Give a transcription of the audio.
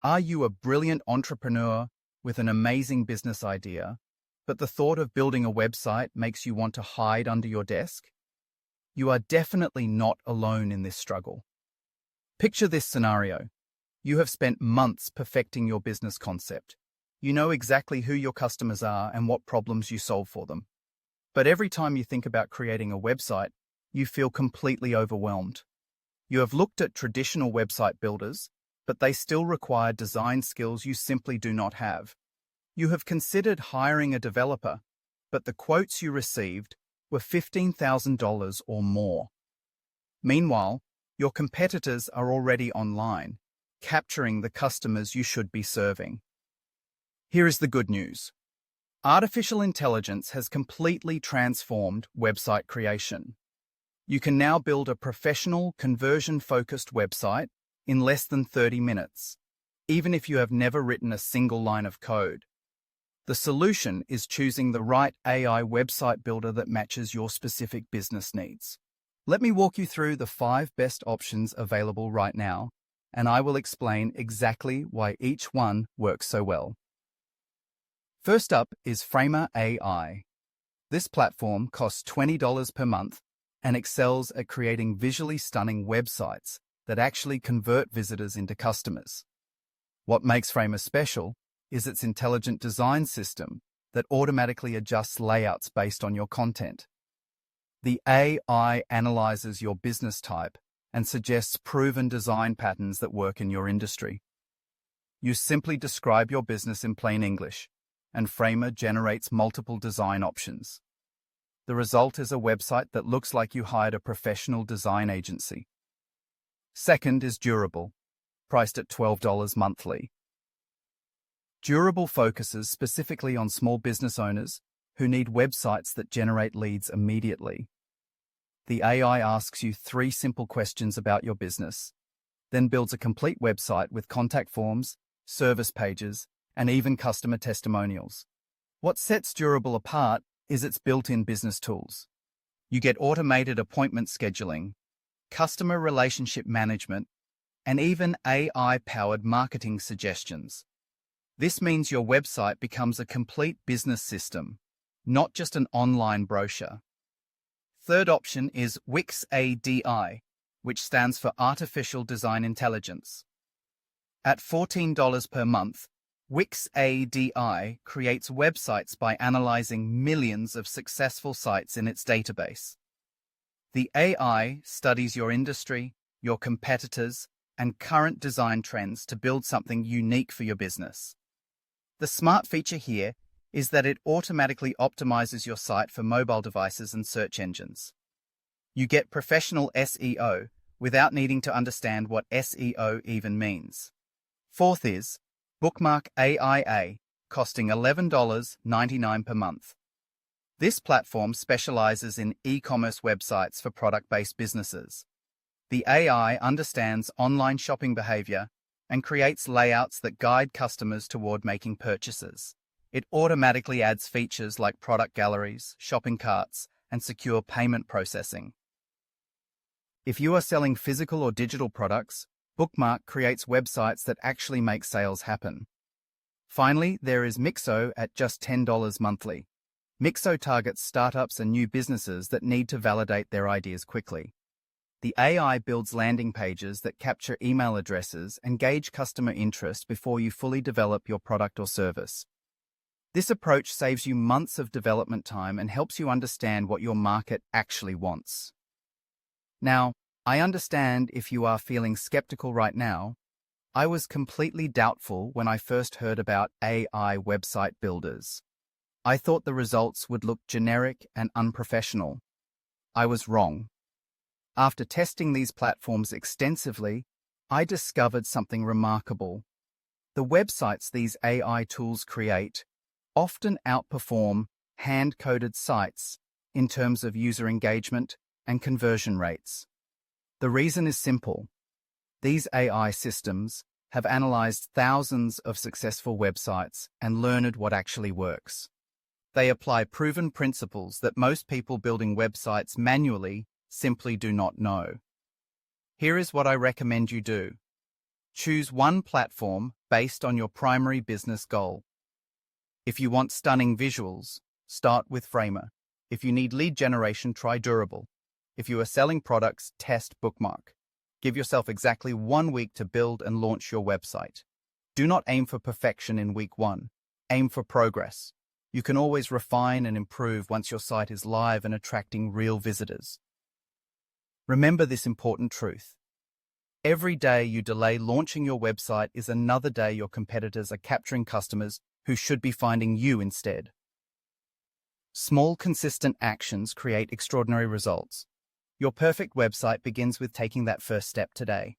Are you a brilliant entrepreneur with an amazing business idea, but the thought of building a website makes you want to hide under your desk? You are definitely not alone in this struggle. Picture this scenario. You have spent months perfecting your business concept. You know exactly who your customers are and what problems you solve for them. But every time you think about creating a website, you feel completely overwhelmed. You have looked at traditional website builders, but they still require design skills you simply do not have. You have considered hiring a developer, but the quotes you received were $15,000 or more. Meanwhile, your competitors are already online, capturing the customers you should be serving. Here is the good news. Artificial intelligence has completely transformed website creation. You can now build a professional, conversion-focused website in less than 30 minutes, even if you have never written a single line of code. The solution is choosing the right AI website builder that matches your specific business needs. Let me walk you through the 5 best options available right now, and I will explain exactly why each one works so well. First up is Framer AI. This platform costs $20 per month and excels at creating visually stunning websites that actually convert visitors into customers. What makes Framer special is its intelligent design system that automatically adjusts layouts based on your content. The AI analyzes your business type and suggests proven design patterns that work in your industry. You simply describe your business in plain English, and Framer generates multiple design options. The result is a website that looks like you hired a professional design agency. Second is Durable, priced at $12 monthly. Durable focuses specifically on small business owners who need websites that generate leads immediately. The AI asks you 3 simple questions about your business, then builds a complete website with contact forms, service pages, and even customer testimonials. What sets Durable apart is its built-in business tools. You get automated appointment scheduling, customer relationship management, and even AI-powered marketing suggestions. This means your website becomes a complete business system, not just an online brochure. Third option is Wix ADI, which stands for Artificial Design Intelligence. At $14 per month, Wix ADI creates websites by analyzing millions of successful sites in its database. The AI studies your industry, your competitors, and current design trends to build something unique for your business. The smart feature here is that it automatically optimizes your site for mobile devices and search engines. You get professional SEO without needing to understand what SEO even means. Fourth is Bookmark AIA, costing $11.99 per month. This platform specializes in e-commerce websites for product-based businesses. The AI understands online shopping behavior and creates layouts that guide customers toward making purchases. It automatically adds features like product galleries, shopping carts, and secure payment processing. If you are selling physical or digital products, Bookmark creates websites that actually make sales happen. Finally, there is Mixo at just $10 monthly. Mixo targets startups and new businesses that need to validate their ideas quickly. The AI builds landing pages that capture email addresses and gauge customer interest before you fully develop your product or service. This approach saves you months of development time and helps you understand what your market actually wants. Now, I understand if you are feeling skeptical right now. I was completely doubtful when I first heard about AI website builders. I thought the results would look generic and unprofessional. I was wrong. After testing these platforms extensively, I discovered something remarkable. The websites these AI tools create often outperform hand-coded sites in terms of user engagement and conversion rates. The reason is simple. These AI systems have analyzed thousands of successful websites and learned what actually works. They apply proven principles that most people building websites manually simply do not know. Here is what I recommend you do. Choose one platform based on your primary business goal. If you want stunning visuals, start with Framer. If you need lead generation, try Durable. If you are selling products, test Bookmark. Give yourself exactly 1 week to build and launch your website. Do not aim for perfection in week 1. Aim for progress. You can always refine and improve once your site is live and attracting real visitors. Remember this important truth. Every day you delay launching your website is another day your competitors are capturing customers who should be finding you instead. Small, consistent actions create extraordinary results. Your perfect website begins with taking that first step today.